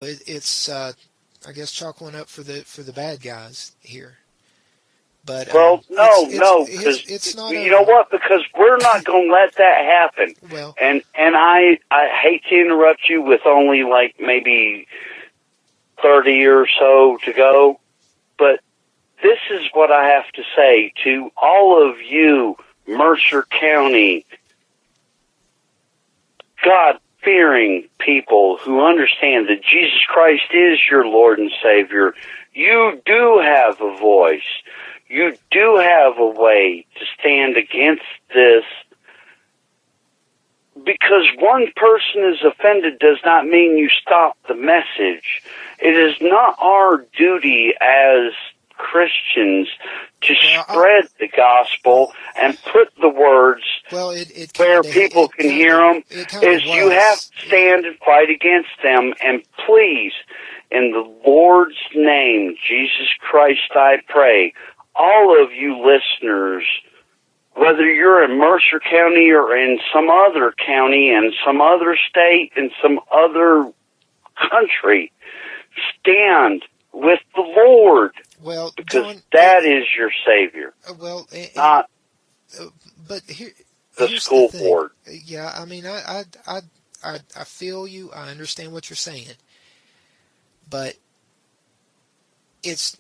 it's I guess chalk one up for the bad guys here. But Well, no, because it's not. You know what? Because we're not going to let that happen. Well, and I hate to interrupt you with only like maybe 30 or so to go, but this is what I have to say to all of you, Mercer County, God-fearing people who understand that Jesus Christ is your Lord and Savior. You do have a voice. You do have a way to stand against this. Because one person is offended does not mean you stop the message. It is not our duty as Christians to spread the gospel and put the words where people can hear them. You have to stand and fight against them. And please, in the Lord's name, Jesus Christ, I pray, all of you listeners, whether you're in Mercer County or in some other county and some other state and some other country, stand with the Lord. Well, because John, that is your Savior. Not but the school board. Yeah, I mean, I feel you. I understand what you're saying, but it's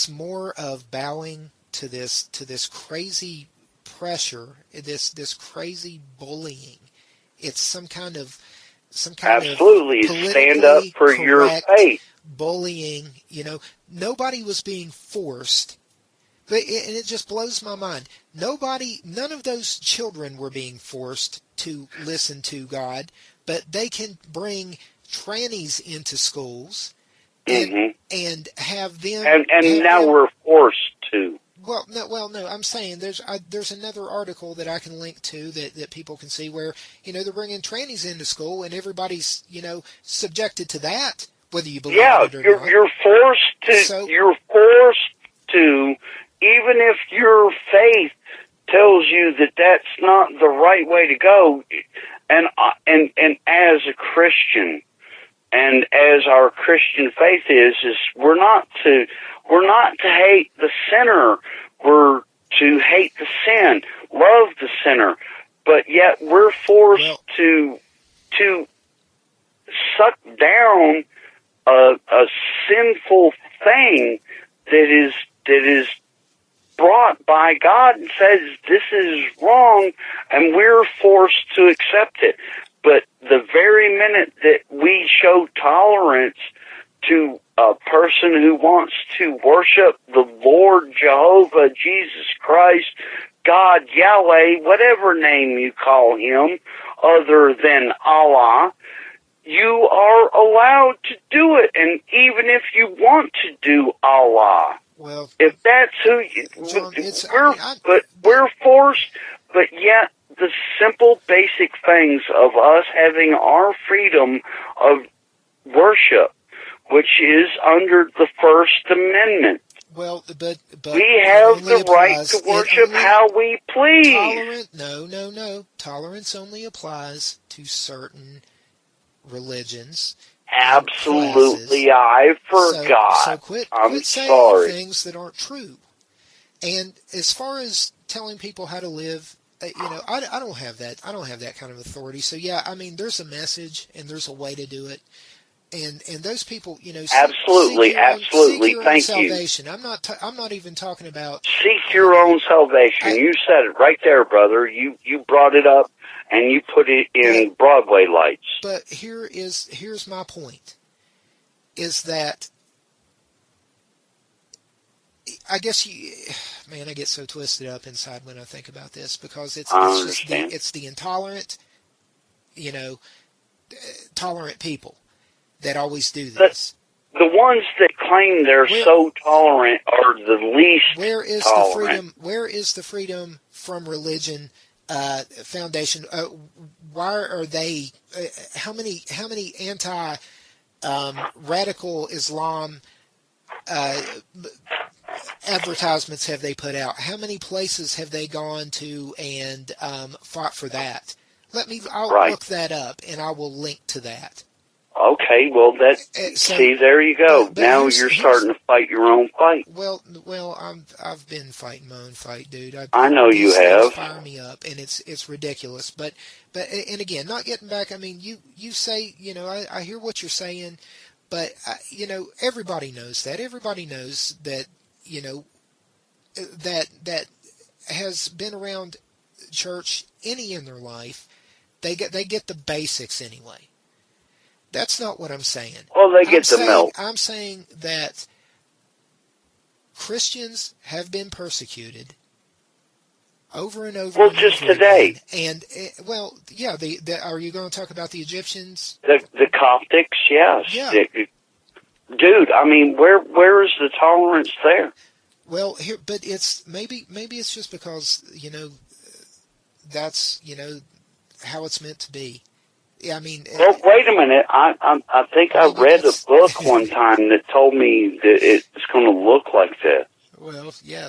more of bowing to this crazy pressure, this crazy bullying. It's some kind of absolutely stand up for your faith. Bullying, nobody was being forced, and it just blows my mind. None of those children were being forced to listen to God, but they can bring trannies into schools and have them. And now we're forced to. Well, no. I'm saying there's another article that I can link to that people can see where they're bringing trannies into school and everybody's subjected to that, whether you believe it or not. You're forced to. You're forced to, even if your faith tells you that that's not the right way to go, and as a Christian, and as our Christian faith is we're not to hate the sinner. We're to hate the sin, love the sinner, but yet we're forced to suck down a sinful thing that is brought by God and says this is wrong, and we're forced to accept it. But the very minute that we show tolerance to a person who wants to worship the Lord Jehovah, Jesus Christ, God, Yahweh, whatever name you call him, other than Allah, you are allowed to do it. And even if you want to do Allah, if that's who we're forced, but yet the simple basic things of us having our freedom of worship, which is under the First Amendment. Well, but we have the right to worship how we please. No. Tolerance only applies to certain religions. Absolutely, I forgot. So quit saying sorry. Things that aren't true. And as far as telling people how to live, I don't have that. I don't have that kind of authority. So yeah, I mean, there's a message and there's a way to do it. And those people, absolutely. Seek your Thank own you. Salvation. I'm not even talking about seek your own salvation. You said it right there, brother. You brought it up and you put it in Broadway lights. But here's my point: is that I guess I get so twisted up inside when I think about this because it's the intolerant, tolerant people that always do this. The ones that claim they're so tolerant are the least tolerant. Where is the Freedom from Religion Foundation? Why are they? How many anti radical Islam advertisements have they put out? How many places have they gone to and fought for that? I'll look that up and I will link to that. Okay, well, see, there you go. But now you're starting to fight your own fight. Well, I've been fighting my own fight, dude. I know you have. Fire me up, and it's ridiculous. But and again, not getting back. I mean, you say, I hear what you're saying, but everybody knows that. Everybody knows that, that has been around church any in their life. They get the basics anyway. That's not what I'm saying. Well, they get the milk. I'm saying that Christians have been persecuted over and over. Well, just today. Again. And yeah. Are you going to talk about the Egyptians? The Coptics, yes. Yeah. Dude, I mean, where is the tolerance there? Well, but it's maybe it's just because that's how it's meant to be. Yeah, I mean. Well, wait a minute. I think I read a book one time that told me that it's going to look like this. Well, yeah.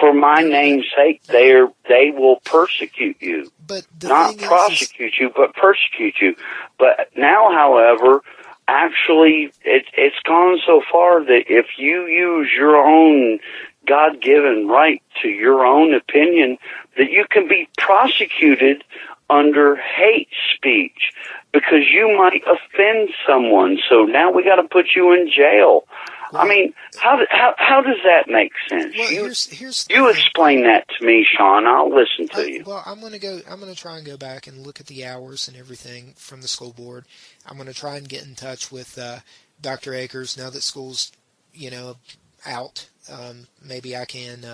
For my name's sake, they will persecute you. But not prosecute you, but persecute you. But now, however, actually, it's gone so far that if you use your own God-given right to your own opinion, that you can be prosecuted under hate speech because you might offend someone. So now we got to put you in jail. Well, I mean, how does that make sense? Well, here's you explain that to me, Sean. I'll listen to you. Well, I'm going to try and go back and look at the hours and everything from the school board. I'm going to try and get in touch with Dr. Akers now that school's out. Maybe I can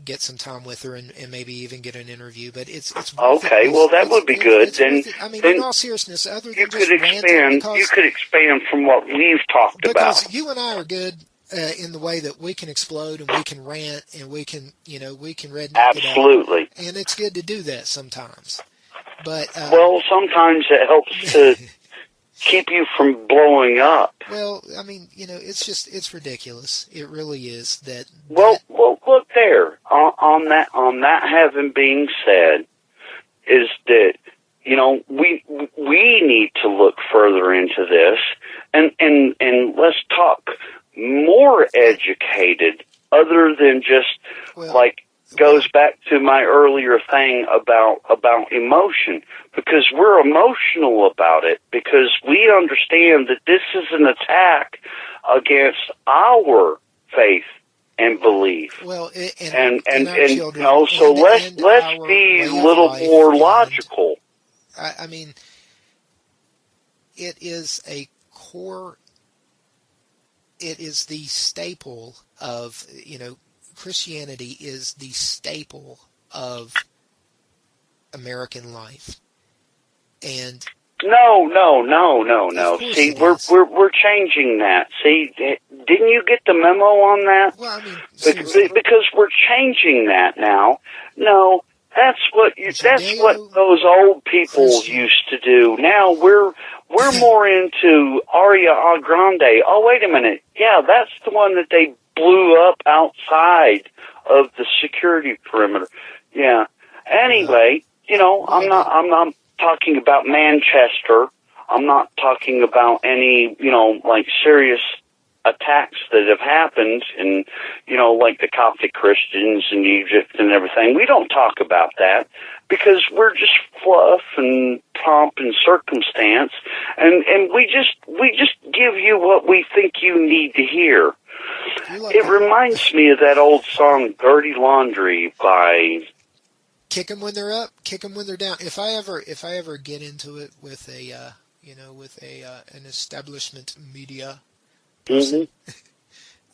get some time with her and maybe even get an interview. But it's okay. Well, that would be good. Then, in all seriousness, other than you could expand from what we've talked about. Because you and I are good in the way that we can explode and we can rant and we can redneck absolutely. It out. And it's good to do that sometimes. But sometimes it helps to keep you from blowing up. Well, I mean, it's ridiculous. It really is that. Well, look there. On that having being said, is that we need to look further into this and let's talk more educated, other than just goes back to my earlier thing about emotion, because we're emotional about it, because we understand that this is an attack against our faith and belief. Well, and so let's be a little more logical. I mean, it is a core. It is the staple of Christianity is the staple of American life, and no. See, we're changing that. See, didn't you get the memo on that? Well, I mean, because we're changing that now. No, that's what those old people used to do. Now we're more into Aria Grande. Oh, wait a minute. Yeah, that's the one that they blew up outside of the security perimeter. Yeah. Anyway, I'm not talking about Manchester. I'm not talking about any, serious attacks that have happened in, like the Coptic Christians in Egypt and everything. We don't talk about that because we're just fluff and pomp and circumstance, and we just give you what we think you need to hear. It reminds me of that old song, Dirty Laundry by... Kick them when they're up, kick them when they're down. If I ever get into it with an establishment media person,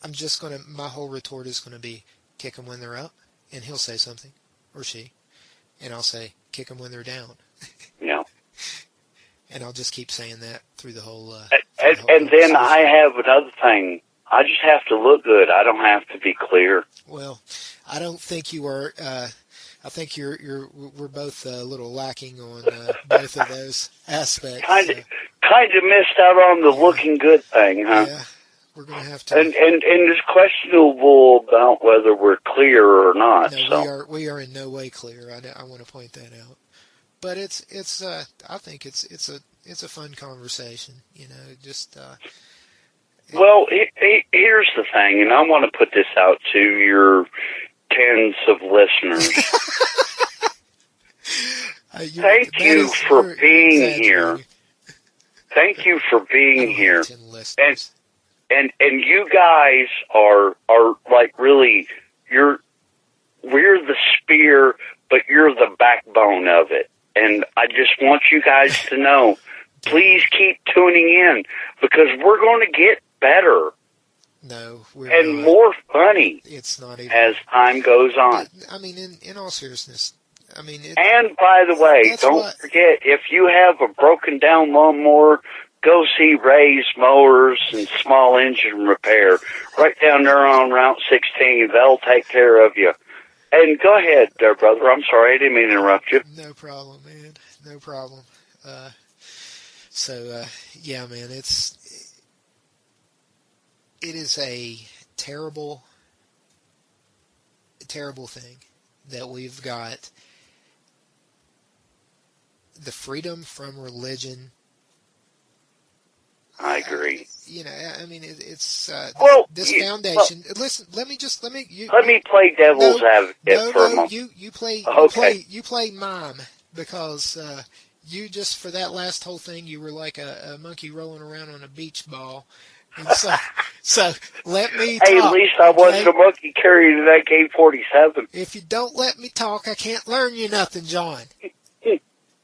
I'm just my whole retort is gonna be, kick them when they're up, and he'll say something, or she, and I'll say, kick them when they're down. Yeah. And I'll just keep saying that through the whole... and then I have another thing. I just have to look good. I don't have to be clear. Well, I don't think you are. I think we're both a little lacking on both of those aspects. Kind of missed out on the looking good thing, huh? Yeah, we're going to have to. And it's questionable about whether we're clear or not. No, we are in no way clear. I want to point that out. But I think it's it's a fun conversation. Just. Well, here's the thing, and I want to put this out to your tens of listeners. Thank you for being here. Thank you for being here. And you guys are like really, we're the spear, but you're the backbone of it. And I just want you guys to know, please keep tuning in, because we're going to get better. No, and more funny. It's not even, as time goes on. I mean, in all seriousness, I mean. And by the way, don't forget, if you have a broken down lawnmower, go see Ray's Mowers and Small Engine Repair right down there on Route 16. They'll take care of you. And go ahead, there, brother. I'm sorry, I didn't mean to interrupt you. No problem, man. No problem. Yeah, man, it is a terrible thing that we've got the freedom from religion. I agree. I mean, it's this foundation. Well, listen, let me play devil's advocate for a moment. You play mime, because you just, for that last whole thing, you were like a monkey rolling around on a beach ball. And so let me talk. Hey, at least I wasn't a monkey carrying an AK-47. If you don't let me talk, I can't learn you nothing, John.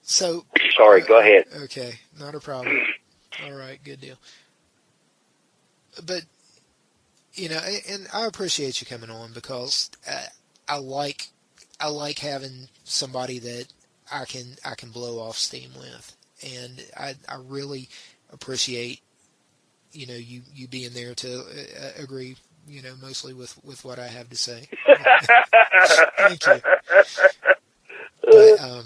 So sorry, go ahead. Okay, not a problem. All right, good deal. But and I appreciate you coming on, because I like having somebody that I can blow off steam with, and I really appreciate you being there to agree mostly with what I have to say. Thank you. But,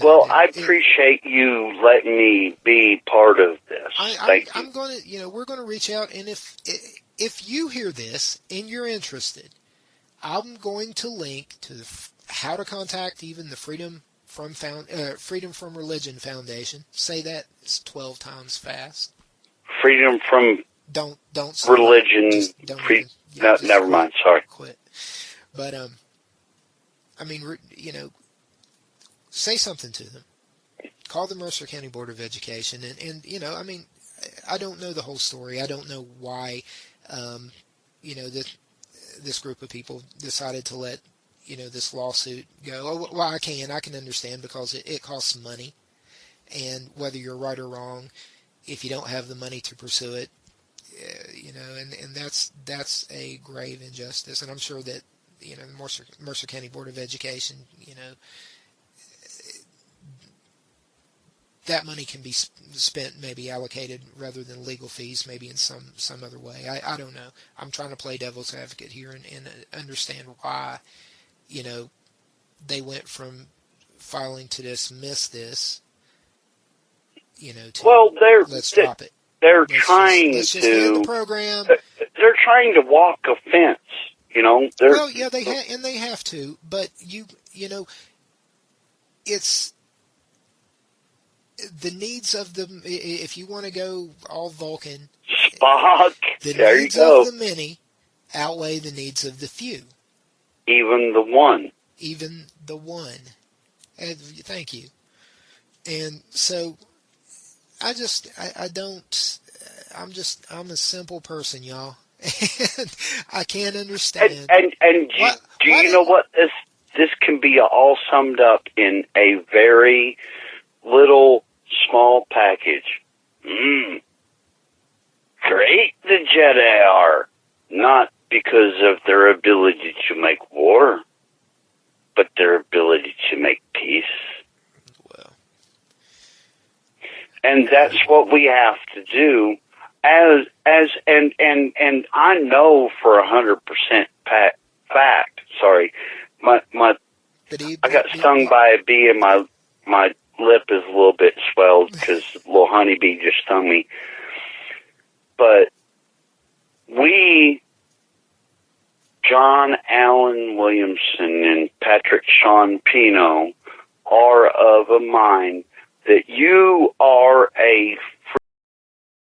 well, I appreciate you letting me be part of this. Thank you. I'm going to, we're going to reach out, and if you hear this and you're interested, I'm going to link to how to contact even the Freedom from Religion Foundation. Say that 12 times fast. Freedom from don't religion. Never mind. Sorry. Quit. But I mean, say something to them. Call the Mercer County Board of Education, and I mean, I don't know the whole story. I don't know why, this group of people decided to let this lawsuit go. Well, I can understand, because it costs money, and whether you're right or wrong, if you don't have the money to pursue it, and that's a grave injustice. And I'm sure that the Mercer County Board of Education, that money can be spent, maybe allocated rather than legal fees, maybe in some other way. I don't know. I'm trying to play devil's advocate here and understand why, they went from filing to dismiss this, to let's drop it. Let's just end the program. They're trying to walk a fence, Well, yeah, they have to, but it's the needs of the. If you want to go all Vulcan, Spock, the there needs you go. of the many outweigh the needs of the few. Even the one. And thank you. And so, I'm a simple person, y'all. And I can't understand. And do you know what? This can be all summed up in a very little, small package. Great the Jedi are. Not because of their ability to make war, but their ability to make peace. Well. And that's what we have to do. And I know for 100% fact. Sorry, I got stung by a bee, and my lip is a little bit swelled because a little honeybee just stung me. But we, John-Allen-Williamson and Patrick Sean Pino, are of a mind that you are a